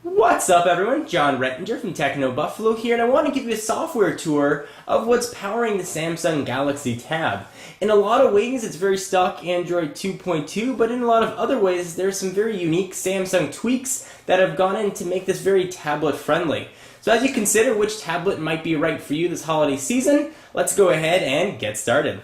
What's up, everyone? John Rettinger from Techno Buffalo here, and I want to give you a software tour of what's powering the Samsung Galaxy Tab. In a lot of ways, it's very stock Android 2.2, but in a lot of other ways, there's some very unique Samsung tweaks that have gone in to make this very tablet-friendly. So as you consider which tablet might be right for you this holiday season, let's go ahead and get started.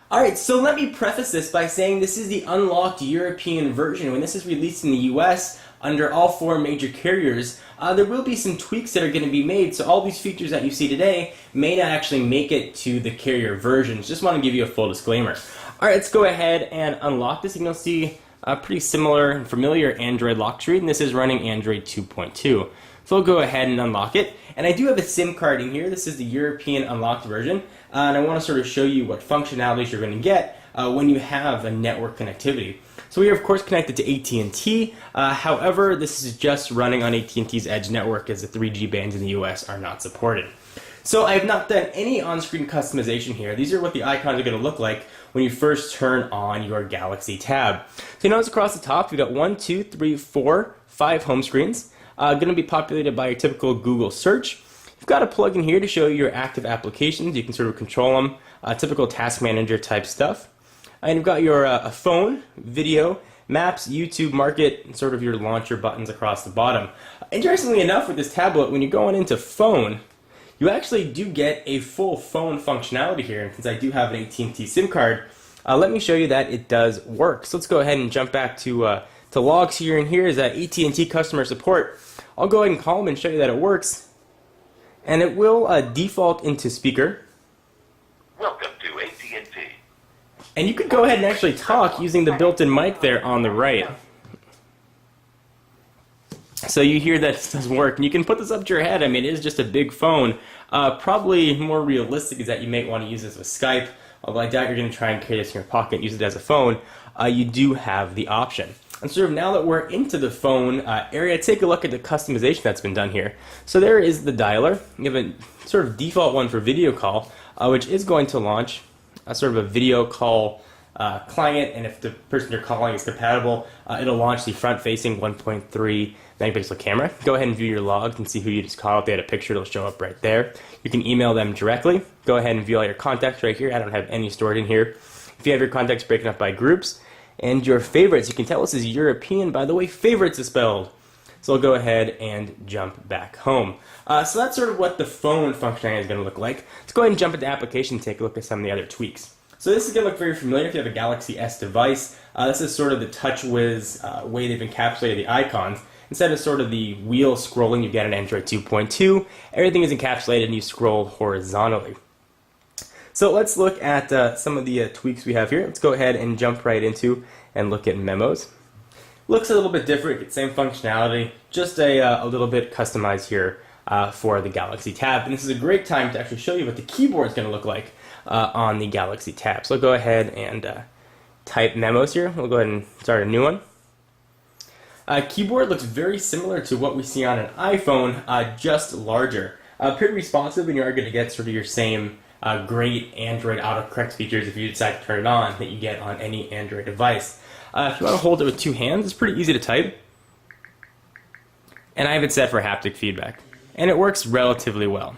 Alright, so let me preface this by saying this is the unlocked European version. When this is released in the US under all four major carriers, there will be some tweaks that are going to be made, so all these features that you see today may not actually make it to the carrier versions. Just want to give you a full disclaimer. Alright, let's go ahead and unlock this, and you'll see a pretty similar and familiar Android lock screen, and this is running Android 2.2. So I'll go ahead and unlock it. And I do have a SIM card in here. This is the European unlocked version. And I want to sort of show you what functionalities you're going to get when you have a network connectivity. So we are, of course, connected to AT&T. However, this is just running on AT&T's Edge network, as the 3G bands in the US are not supported. So I have not done any on-screen customization here. These are what the icons are going to look like when you first turn on your Galaxy Tab. So you notice across the top, we've got 5 home screens. Going to be populated by your typical Google search. You've got a plug in here to show you your active applications. You can sort of control them, typical task manager type stuff. And you've got your phone, video, maps, YouTube, market, and sort of your launcher buttons across the bottom. Interestingly enough, with this tablet, when you're going into phone, you actually do get a full phone functionality here. And since I do have an AT&T SIM card, let me show you that it does work. So let's go ahead and jump back to logs here, and here is AT&T customer support. I'll go ahead and call them and show you that it works, and it will default into speaker. Welcome to AT&T. And you could go ahead and actually talk using the built-in mic there on the right. So you hear that it does work, and you can put this up to your head. I mean, it is just a big phone. Probably more realistic is that you may want to use this with Skype, although I doubt you're going to try and carry this in your pocket and use it as a phone. You do have the option. And sort of now that we're into the phone area, take a look at the customization that's been done here. So there is the dialer. You have a sort of default one for video call, which is going to launch a sort of a video call client, and if the person you're calling is compatible, it'll launch the front-facing 1.3 megapixel camera. Go ahead and view your logs and see who you just called. If they had a picture, it'll show up right there. You can email them directly. Go ahead and view all your contacts right here. I don't have any stored in here. If you have your contacts broken up by groups, and your favorites, you can tell this is European. By the way, favorites is spelled. So I'll go ahead and jump back home. So that's sort of what the phone functionality is going to look like. Let's go ahead and jump into application and take a look at some of the other tweaks. So this is going to look very familiar if you have a Galaxy S device. This is sort of the TouchWiz way they've encapsulated the icons. Instead of sort of the wheel scrolling you get in Android 2.2, everything is encapsulated and you scroll horizontally. So let's look at some of the tweaks we have here. Let's go ahead and jump right into and look at memos. Looks a little bit different, same functionality, just a little bit customized here for the Galaxy Tab. And this is a great time to actually show you what the keyboard is going to look like on the Galaxy Tab. So I'll go ahead and type memos here. We'll go ahead and start a new one. Keyboard looks very similar to what we see on an iPhone, just larger. Pretty responsive, and you are going to get sort of your same great Android autocorrect features if you decide to turn it on that you get on any Android device. If you want to hold it with two hands, it's pretty easy to type. And I have it set for haptic feedback. And it works relatively well.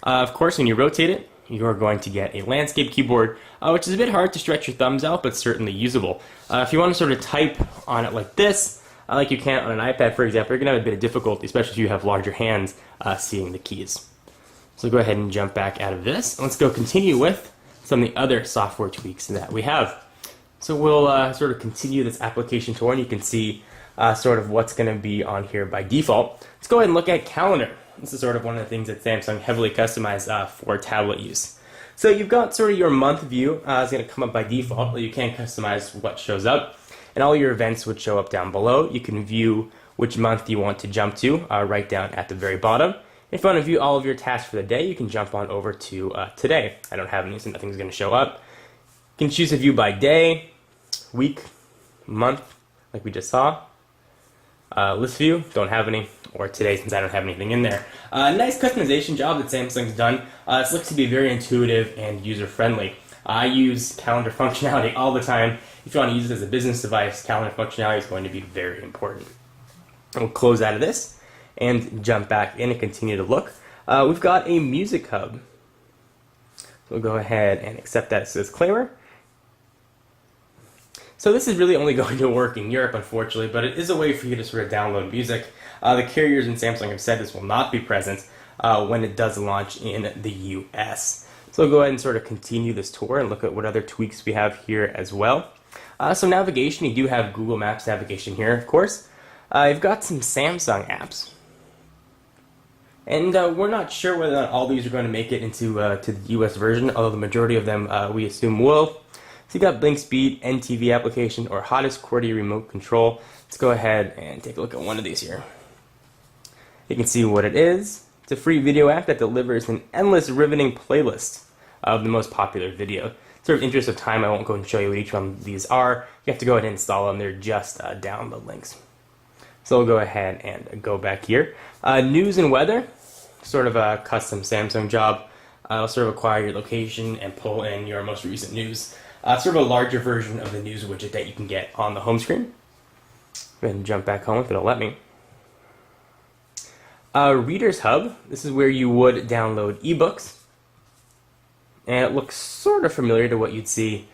Of course, when you rotate it, you are going to get a landscape keyboard, which is a bit hard to stretch your thumbs out, but certainly usable. If you want to sort of type on it like this, like you can on an iPad, for example, you're going to have a bit of difficulty, especially if you have larger hands seeing the keys. So go ahead and jump back out of this. Let's go continue with some of the other software tweaks that we have. So we'll sort of continue this application tour, and you can see sort of what's going to be on here by default. Let's go ahead and look at calendar. This is sort of one of the things that Samsung heavily customized for tablet use. So you've got sort of your month view is going to come up by default, but you can customize what shows up. And all your events would show up down below. You can view which month you want to jump to right down at the very bottom. If you want to view all of your tasks for the day, you can jump on over to today. I don't have any, so nothing's going to show up. You can choose to view by day, week, month, like we just saw. List view, don't have any, or today since I don't have anything in there. Nice customization job that Samsung's done. This looks to be very intuitive and user-friendly. I use calendar functionality all the time. If you want to use it as a business device, calendar functionality is going to be very important. We'll close out of this and jump back in and continue to look. We've got a music hub. So we'll go ahead and accept that as a disclaimer. So this is really only going to work in Europe, unfortunately, but it is a way for you to sort of download music. The carriers and Samsung have said this will not be present when it does launch in the US. So we'll go ahead and sort of continue this tour and look at what other tweaks we have here as well. So navigation, you do have Google Maps navigation here, of course. You've got some Samsung apps. And we're not sure whether or not all these are going to make it into to the US version, although the majority of them we assume will. So you got Blink Speed, NTV application, or Hottest QWERTY remote control. Let's go ahead and take a look at one of these here. You can see what it is. It's a free video app that delivers an endless riveting playlist of the most popular video. Sort of interest of time, I won't go and show you what each one of these are. You have to go ahead and install them. They're just download links. So we'll go ahead and go back here. News and weather, sort of a custom Samsung job. It'll sort of acquire your location and pull in your most recent news. Sort of a larger version of the news widget that you can get on the home screen. Go ahead and jump back home if it'll let me. Reader's Hub, this is where you would download ebooks. And it looks sort of familiar to what you'd see,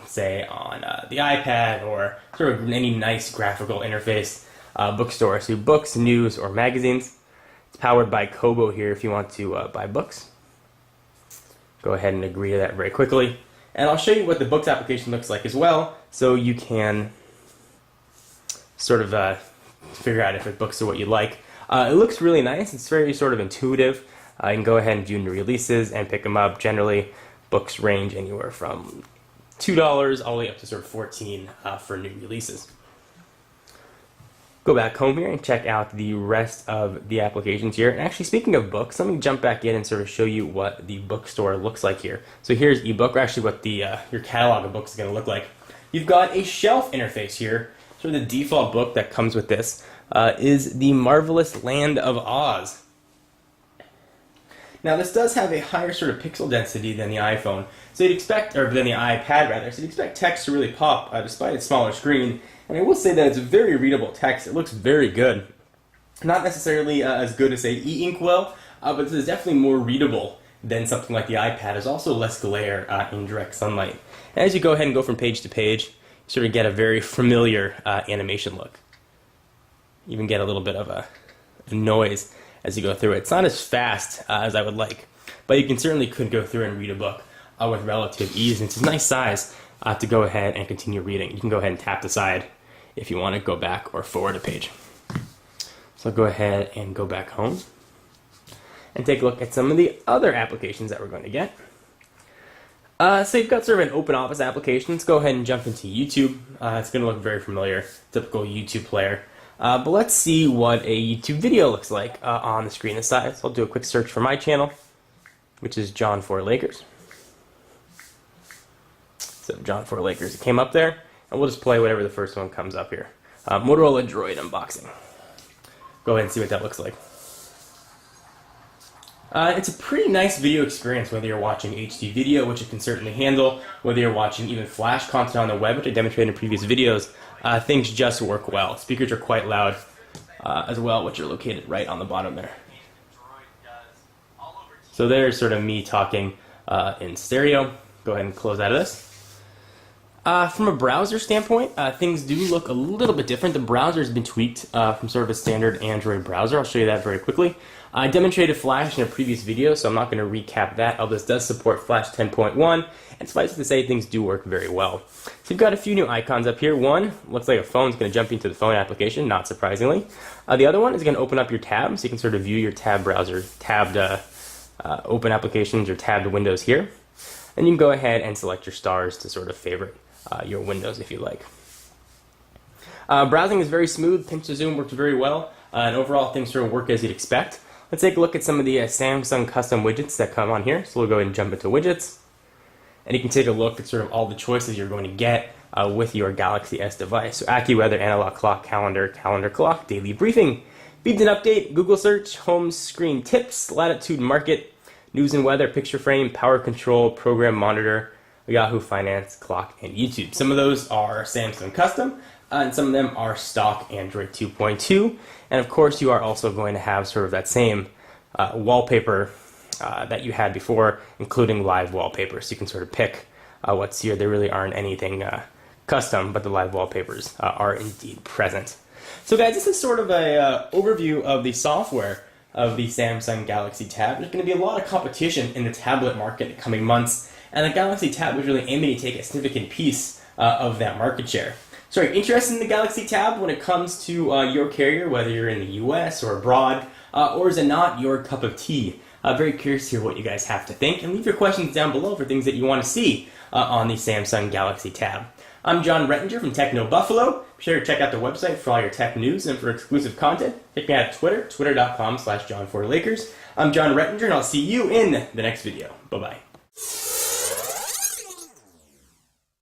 say, on the iPad or sort of any nice graphical interface bookstore. So books, news, or magazines. It's powered by Kobo here if you want to buy books. Go ahead and agree to that very quickly. And I'll show you what the books application looks like as well, so you can sort of figure out if the books are what you like. It looks really nice. It's very sort of intuitive. You can go ahead and view new releases and pick them up. Generally, books range anywhere from $2 all the way up to sort of $14 for new releases. Go back home here and check out the rest of the applications here. And actually, speaking of books, let me jump back in and sort of show you what the bookstore looks like here. So here's ebook, or actually what the your catalog of books is going to look like. You've got a shelf interface here. Sort of the default book that comes with this is The Marvelous Land of Oz. Now this does have a higher sort of pixel density than the iPhone, so you'd expect, or than the iPad rather, so you'd expect text to really pop despite its smaller screen. And I will say that it's very readable text. It looks very good. Not necessarily as good as, say, e-ink will, but it is definitely more readable than something like the iPad. There's also less glare in direct sunlight. And as you go ahead and go from page to page, you sort of get a very familiar animation look. You even get a little bit of a noise as you go through it. It's not as fast as I would like, but you could go through and read a book with relative ease. And it's a nice size to go ahead and continue reading. You can go ahead and tap the side if you want to go back or forward a page. So go ahead and go back home and take a look at some of the other applications that we're going to get. So you've got sort of an open office application. Let's go ahead and jump into YouTube. It's going to look very familiar, typical YouTube player. But let's see what a YouTube video looks like on the screen this side. So I'll do a quick search for my channel, which is John 4 Lakers. So John 4 Lakers, it came up there, and we'll just play whatever the first one comes up here. Motorola Droid unboxing. Go ahead and see what that looks like. It's a pretty nice video experience, whether you're watching HD video, which it can certainly handle, whether you're watching even Flash content on the web, which I demonstrated in previous videos. Things just work well. Speakers are quite loud as well, which are located right on the bottom there. So there's sort of me talking in stereo. Go ahead and close out of this. From a browser standpoint, things do look a little bit different. The browser has been tweaked from sort of a standard Android browser. I'll show you that very quickly. I demonstrated Flash in a previous video, so I'm not going to recap that, although this does support Flash 10.1, and suffice it to say, things do work very well. So you've got a few new icons up here. One looks like a phone. It's going to jump into the phone application, not surprisingly. The other one is going to open up your tab, so you can sort of view your tab browser, tabbed open applications or tabbed windows here. And you can go ahead and select your stars to sort of favorite your windows if you like. Browsing is very smooth. Pinch to zoom works very well, and overall things sort of work as you'd expect. Let's take a look at some of the Samsung custom widgets that come on here. So we'll go ahead and jump into widgets, and you can take a look at sort of all the choices you're going to get with your Galaxy S device. So AccuWeather, Analog Clock, Calendar, Calendar Clock, Daily Briefing, Feeds and Update, Google Search, Home Screen Tips, Latitude Market, News and Weather, Picture Frame, Power Control, Program Monitor, Yahoo Finance, Clock, and YouTube. Some of those are Samsung custom, and some of them are stock Android 2.2. And of course, you are also going to have sort of that same wallpaper that you had before, including live wallpapers. So you can sort of pick what's here. There really aren't anything custom, but the live wallpapers are indeed present. So guys, this is sort of a overview of the software of the Samsung Galaxy Tab. There's going to be a lot of competition in the tablet market in the coming months, and the Galaxy Tab was really aiming to take a significant piece of that market share. So are you interested in the Galaxy Tab when it comes to your carrier, whether you're in the US or abroad, or is it not your cup of tea? Very curious to hear what you guys have to think, and leave your questions down below for things that you want to see on the Samsung Galaxy Tab. I'm John Rettinger from Techno Buffalo. Be sure to check out the website for all your tech news and for exclusive content. Check me out at Twitter, twitter.com/JohnForLakers. I'm John Rettinger, and I'll see you in the next video. Bye-bye.